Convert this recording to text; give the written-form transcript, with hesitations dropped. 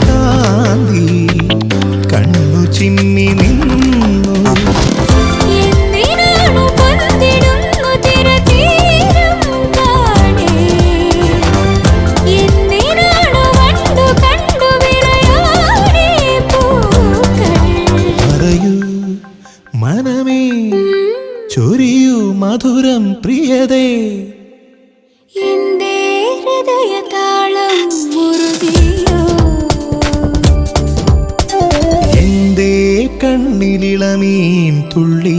കാന്തി കണ്ണു ചിമ്മി നിന്നു. മനമേ ചൊരിയൂ മധുരം പ്രിയതേ, എന്റെ ഹൃദയതാളം മുറുകിയോ, എന്റെ കണ്ണിലിളമീൻ തുള്ളി